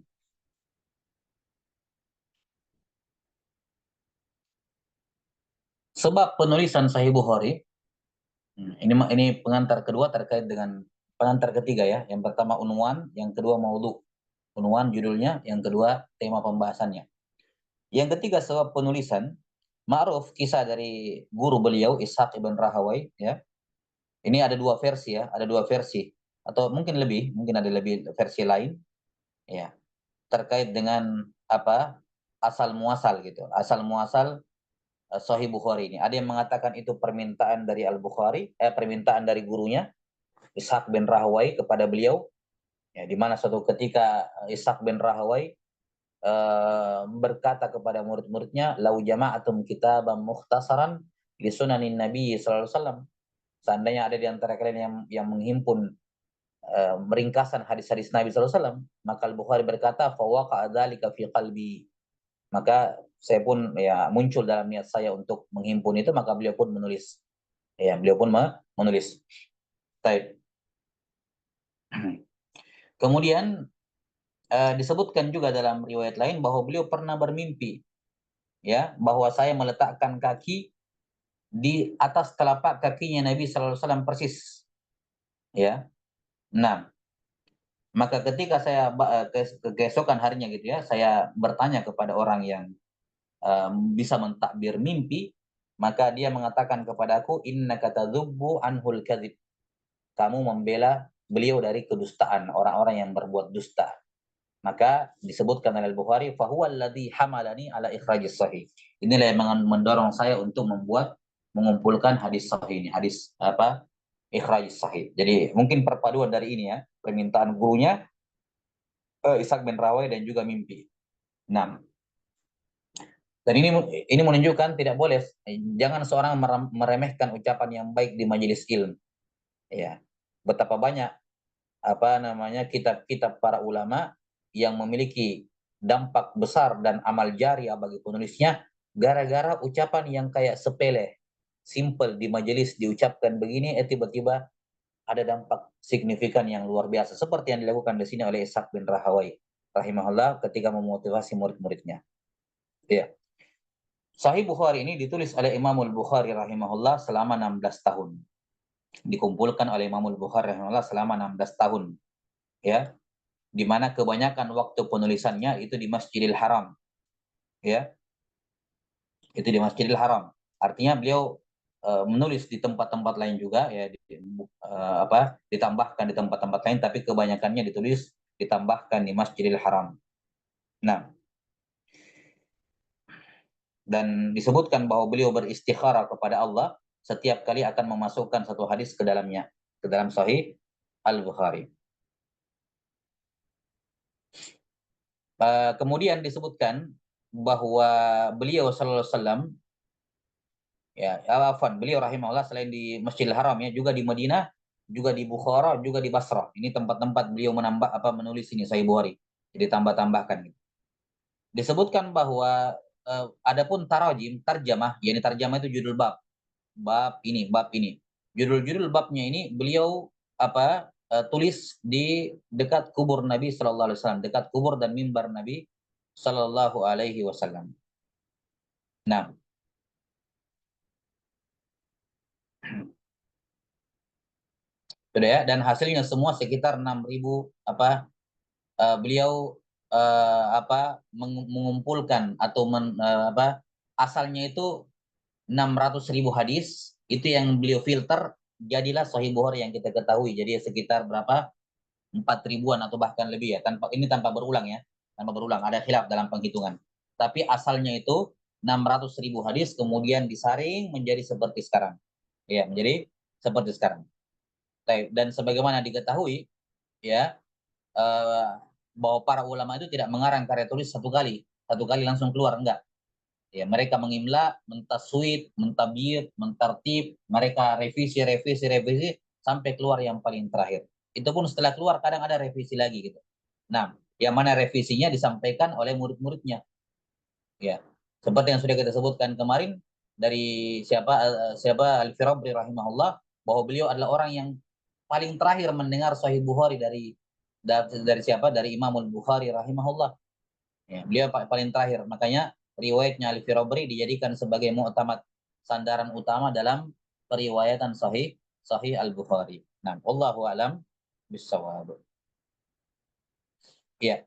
sebab penulisan Sahih Bukhari, ini pengantar kedua terkait dengan pengantar ketiga ya. Yang pertama unwan, yang kedua maudhu. Unwan judulnya, yang kedua tema pembahasannya. Yang ketiga sebab penulisan, ma'ruf kisah dari guru beliau Ishaq ibn Rahawai ya. Ini ada dua versi ya, ada dua versi atau mungkin lebih, mungkin ada lebih versi lain ya terkait dengan apa asal muasal gitu. Asal muasal Sahih Bukhari ini. Ada yang mengatakan itu permintaan dari Al-Bukhari, permintaan dari gurunya Ishaq bin Rahawai kepada beliau, ya, di mana suatu ketika Ishaq bin Rahawai berkata kepada murid-muridnya, "Lau jama'atum kitaban mukhtasaran li sunanin Nabi sallallahu alaihi wasallam." Seandainya ada di antara kalian yang menghimpun meringkasan hadis-hadis Nabi sallallahu alaihi wasallam, maka Al-Bukhari berkata, "Fa waqa'a dzalika fi qalbi." Maka saya pun ya muncul dalam niat saya untuk menghimpun itu, maka beliau pun menulis. Ya, beliau pun menulis. Baik. Kemudian disebutkan juga dalam riwayat lain bahwa beliau pernah bermimpi ya bahwa saya meletakkan kaki di atas telapak kakinya Nabi sallallahu alaihi wasallam persis. Ya. Nah, maka ketika saya keesokan harinya gitu ya, saya bertanya kepada orang yang bisa mentakbir mimpi, maka dia mengatakan kepadaku, innaka tadzubbu anhul kadzib. Kamu membela beliau dari kedustaan, orang-orang yang berbuat dusta. Maka disebutkan oleh Al-Bukhari, fahuwa alladhi hamalani ala ikhrajis sahih. Inilah yang mendorong saya untuk mengumpulkan hadis sahih ini, hadis apa? Ikhrajis sahih. Jadi mungkin perpaduan dari ini ya, permintaan gurunya Ishaq bin Rawai dan juga mimpi. Nah, dan ini menunjukkan tidak boleh, jangan seorang meremehkan ucapan yang baik di majelis ilmu. Ya, betapa banyak apa namanya kitab-kitab para ulama yang memiliki dampak besar dan amal jariah bagi penulisnya gara-gara ucapan yang kayak sepele, simple di majelis diucapkan begini, tiba-tiba ada dampak signifikan yang luar biasa seperti yang dilakukan di sini oleh Ishaq bin Rahawai rahimahullah ketika memotivasi murid-muridnya. Ya. Sahih Bukhari ini ditulis oleh Imamul Bukhari rahimahullah selama 16 tahun. Dikumpulkan oleh Imamul Bukhari rahimahullah selama 16 tahun. Ya, di mana kebanyakan waktu penulisannya itu di Masjidil Haram. Ya, itu di Masjidil Haram. Artinya beliau menulis di tempat-tempat lain juga ya ditambahkan di tempat-tempat lain tapi kebanyakannya ditulis ditambahkan di Masjidil Haram. Nah, dan disebutkan bahwa beliau beristikharah kepada Allah setiap kali akan memasukkan satu hadis ke dalamnya, ke dalam Sahih Al-Bukhari. Kemudian disebutkan bahwa beliau sallallahu alaihi wasallam ya, beliau rahimahullah selain di Masjidil Haram ya, juga di Madinah, juga di Bukhara, juga di Basrah. Ini tempat-tempat beliau menambah menulis ini Sahih Bukhari. Jadi tambah-tambahkan gitu. Disebutkan bahwa adapun tarjamah, yakni tarjamah itu judul bab. Bab ini. Judul-judul babnya ini beliau tulis di dekat kubur Nabi sallallahu alaihi wasallam, dekat kubur dan mimbar Nabi sallallahu alaihi wasallam. Nah, sudah ya, dan hasilnya semua sekitar 6.000 beliau mengumpulkan atau asalnya itu 600.000 hadis itu yang beliau filter jadilah Sahih Bukhari yang kita ketahui. Jadi sekitar berapa? 4.000-an atau bahkan lebih ya. Tanpa berulang ya. Tanpa berulang. Ada khilaf dalam penghitungan. Tapi asalnya itu 600.000 hadis kemudian disaring menjadi seperti sekarang. Ya, menjadi seperti sekarang. Dan sebagaimana diketahui ya, eh, bahwa para ulama itu tidak mengarang karya tulis satu kali langsung keluar, enggak. Ya, mereka mengimla, mentaswid, mentabiyid, mentartib, mereka revisi sampai keluar yang paling terakhir. Itu pun setelah keluar kadang ada revisi lagi gitu. Nah, yang mana revisinya disampaikan oleh murid-muridnya. Ya, seperti yang sudah kita sebutkan kemarin dari siapa Al-Firabri rahimahullah, bahwa beliau adalah orang yang paling terakhir mendengar Sahih Bukhari dari siapa? Dari Imam Al-Bukhari rahimahullah. Ya, beliau paling terakhir. Makanya riwayatnya Al-Firabri dijadikan sebagai mu'tamad, sandaran utama dalam periwayatan Sahih Al-Bukhari. Nah, wallahu alam bisawab. Ya.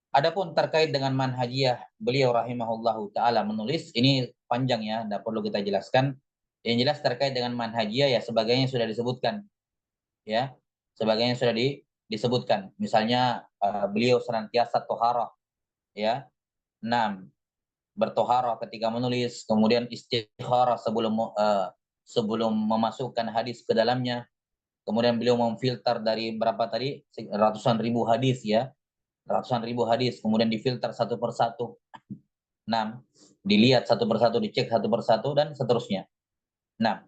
Adapun terkait dengan manhajiyah beliau rahimahullahu taala menulis, ini panjang ya, tidak perlu kita jelaskan. Yang jelas terkait dengan manhajiyah ya sebagainya sudah disebutkan. Ya. Sebagainya sudah disebutkan. Misalnya beliau senantiasa toharah ya. 6, bertoharah ketika menulis, kemudian istikharah sebelum memasukkan hadis ke dalamnya. Kemudian beliau memfilter dari berapa tadi? Ratusan ribu hadis ya. Ratusan ribu hadis, kemudian difilter satu persatu. 6, dilihat satu persatu, dicek satu persatu, dan seterusnya. 6.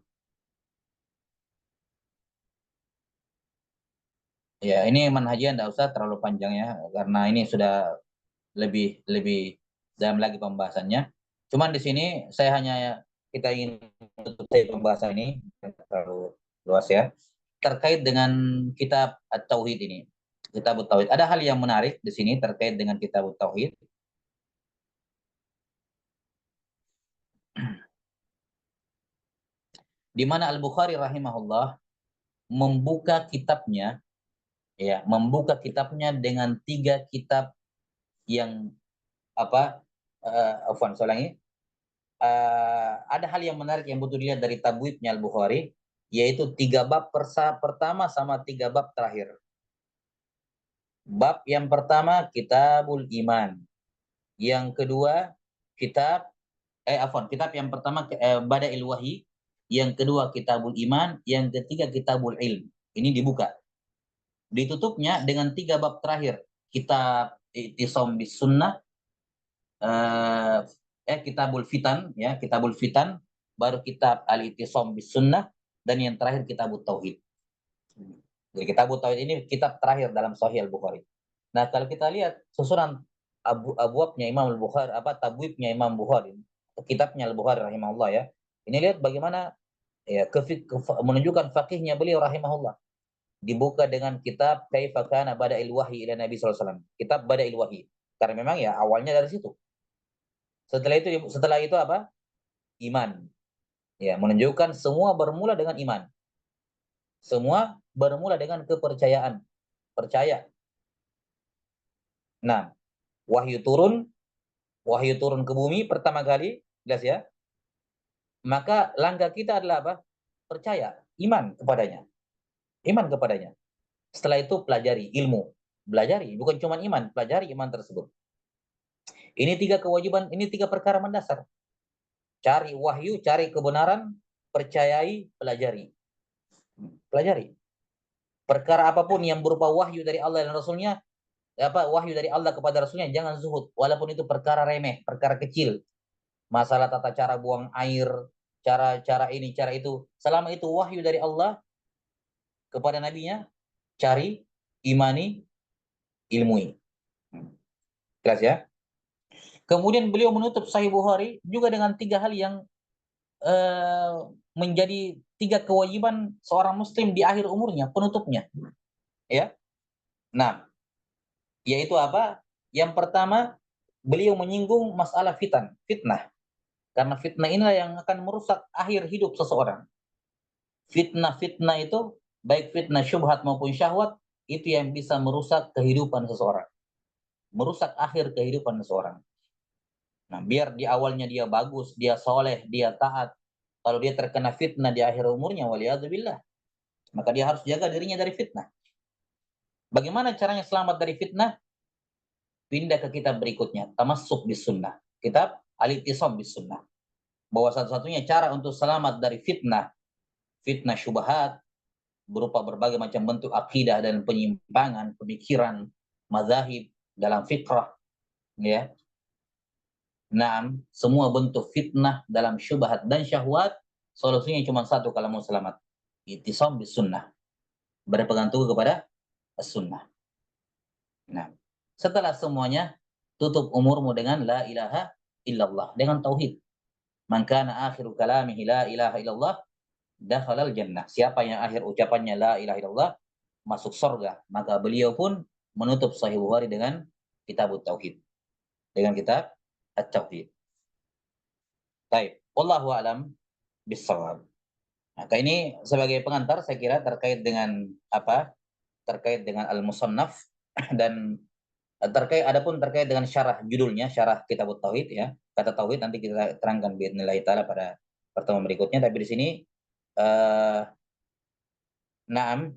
Ya, ini manhajnya tidak usah terlalu panjang ya, karena ini sudah lebih lebih dalam lagi pembahasannya. Cuman di sini saya hanya kita ingin tutup pembahasan ini terlalu luas ya, terkait dengan kitab At-Tauhid ini. Kitab At-Tauhid. Ada hal yang menarik di sini terkait dengan kitab At-Tauhid. Di mana Al-Bukhari rahimahullah membuka kitabnya dengan 3 kitab yang apa? Afwan, saya ulangi. Ada hal yang menarik yang butuh dilihat dari tabwibnya Al-Bukhari, yaitu 3 bab pertama sama 3 bab terakhir. Bab yang pertama Kitabul Iman, yang kedua kitab yang pertama Bada'il Wahyi, yang kedua Kitabul Iman, yang ketiga Kitabul Ilm. Ini dibuka. Ditutupnya dengan 3 bab terakhir, kitab I'tisam bis Sunnah, Kitabul Fitan ya, Kitabul Fitan, baru kitab Al-I'tisam bis Sunnah, dan yang terakhir Kitabut Tauhid. Jadi Kitabut Tauhid ini kitab terakhir dalam Sahih Al-Bukhari. Nah, kalau kita lihat susunan abwabnya Imam Al-Bukhari, tabwibnya Imam Bukhari, kitabnya Al-Bukhari rahimahullah ya. Ini lihat bagaimana ya menunjukkan fakihnya beliau rahimahullah. Dibuka dengan kitab Kaifa Kana Bada'il Wahyi ila Nabi sallallahu alaihi wasallam. Kitab Bada'il Wahyi. Karena memang ya awalnya dari situ. Setelah itu apa? Iman. Ya, menunjukkan semua bermula dengan iman. Semua bermula dengan kepercayaan. Percaya. Nah, wahyu turun ke bumi pertama kali, jelas ya. Maka langkah kita adalah apa? Percaya, iman kepadanya. Iman kepadanya. Setelah itu pelajari ilmu. Pelajari, bukan cuma iman, pelajari iman tersebut. Ini 3 kewajiban, ini 3 perkara mendasar. Cari wahyu, cari kebenaran, percayai, pelajari. Pelajari. Perkara apapun yang berupa wahyu dari Allah dan Rasulnya, wahyu dari Allah kepada Rasulnya, jangan zuhud. Walaupun itu perkara remeh, perkara kecil. Masalah tata cara buang air, cara ini, cara itu. Selama itu wahyu dari Allah kepada nabinya, cari, imani, ilmui. Jelas ya? Kemudian beliau menutup Sahih Bukhari juga dengan 3 hal yang menjadi 3 kewajiban seorang muslim di akhir umurnya, penutupnya. Ya. Nah, yaitu apa? Yang pertama, beliau menyinggung masalah fitnah. Karena fitnah inilah yang akan merusak akhir hidup seseorang. Fitnah itu, baik fitnah syubhat maupun syahwat, itu yang bisa merusak kehidupan seseorang. Merusak akhir kehidupan seseorang. Nah, biar di awalnya dia bagus, dia soleh, dia taat, Kalau dia terkena fitnah di akhir umurnya, waliyadzubillah, maka dia harus jaga dirinya dari fitnah. Bagaimana caranya selamat dari fitnah? Pindah ke kitab berikutnya, Tamassuk bis Sunnah. Kitab Al-I'tisam bis Sunnah. Bahwa satu-satunya cara untuk selamat dari fitnah, fitnah syubhat, berupa berbagai macam bentuk akidah dan penyimpangan, pemikiran, mazahib dalam fikrah, ya. Nah, semua bentuk fitnah dalam syubhat dan syahwat, solusinya cuma satu kalau mau selamat. I'tisam bis Sunnah. Berpegang teguh kepada as-sunnah. Nah, setelah semuanya, tutup umurmu dengan la ilaha illallah, dengan tauhid. Man kana akhiru kalamihi la ilaha illallah, dakhalal jannah. Siapa yang akhir ucapannya la ilaha illallah, masuk surga. Maka beliau pun menutup Sahih Bukhari dengan kitab tauhid. Dengan kitab at-tauhid. Baik, wallahu alam bissawab. Maka ini sebagai pengantar saya kira terkait dengan apa? Terkait dengan al-musannaf dan terkait dengan syarah judulnya, syarah kitab tauhid ya. Kata tauhid nanti kita terangkan biidznillah taala pada pertemuan berikutnya, tapi di sini naam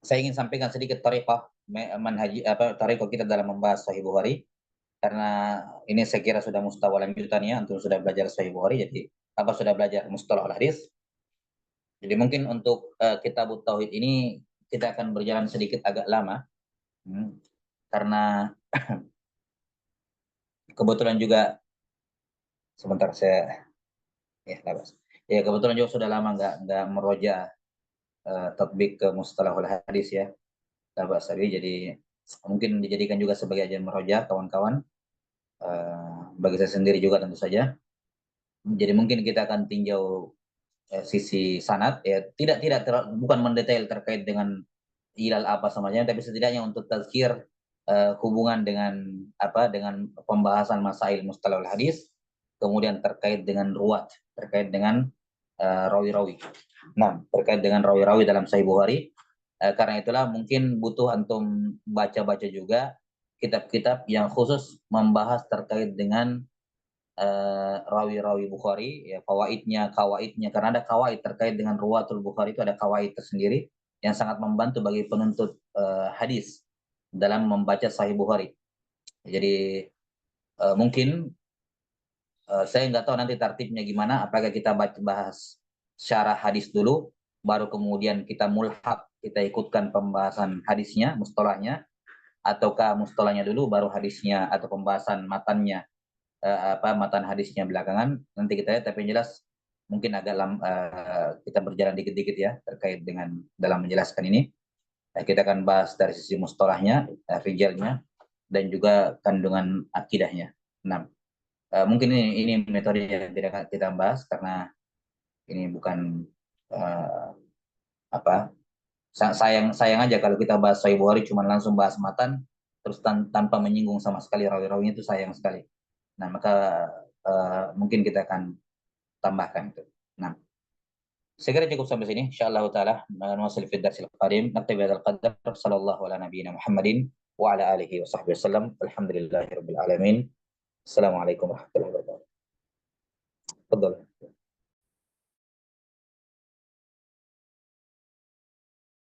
saya ingin sampaikan sedikit thariqah manhaji thariqah kita dalam membahas Sahih Bukhari, karena ini saya kira sudah mustawa lanjutannya, antum sudah belajar Sahih Bukhari, jadi sudah belajar mustalah hadis. Jadi mungkin untuk kitab tauhid ini kita akan berjalan sedikit agak lama, karena kebetulan juga sebentar saya ya kebetulan juga sudah lama nggak meroja tatbik ke mustalahul hadis ya, labas jadi mungkin dijadikan juga sebagai ajar meroja kawan-kawan, bagi saya sendiri juga tentu saja. Jadi mungkin kita akan tinjau sisi sanad ya, bukan mendetail terkait dengan ilal apa samanya, tapi setidaknya untuk tazkir hubungan dengan pembahasan masail mustalahul hadis, kemudian terkait dengan ruwat, terkait dengan rawi-rawi. Nah, terkait dengan rawi-rawi dalam Sahih Bukhari, karena itulah mungkin butuh antum baca-baca juga kitab-kitab yang khusus membahas terkait dengan rawi-rawi Bukhari, ya, kawaidnya, karena ada kawaid terkait dengan ruwatul Bukhari, itu ada kawaid tersendiri yang sangat membantu bagi penuntut hadis dalam membaca Sahih Bukhari. Jadi mungkin saya nggak tahu nanti tertibnya gimana, apakah kita bahas syarah hadis dulu, baru kemudian kita mulhaq, kita ikutkan pembahasan hadisnya, mustalahnya, ataukah mustalahnya dulu, baru hadisnya atau pembahasan matannya, matan hadisnya belakangan. Nanti kita lihat, tapi yang jelas mungkin agak kita berjalan dikit-dikit ya terkait dengan dalam menjelaskan ini. Kita akan bahas dari sisi mustalahnya, rijalnya, dan juga kandungan akidahnya. Nah, mungkin ini metode yang tidak kita bahas karena ini bukan sayang aja kalau kita bahas Sahih Bukhari cuma langsung bahas matan terus tanpa menyinggung sama sekali rawi-rawinya, itu sayang sekali. Nah, maka mungkin kita akan tambahkan itu. Nah, saya kira cukup sampai sini. Insyaallah taala nuwasil fi darsil qadim. Naktabi hadzal qadar. Sallallahu ala nabiyyina Muhammadin wa ala alihi wa sahbihi wasallam. Alhamdulillahirabbil alamin. Assalamualaikum warahmatullahi wabarakatuh. Tafadhal.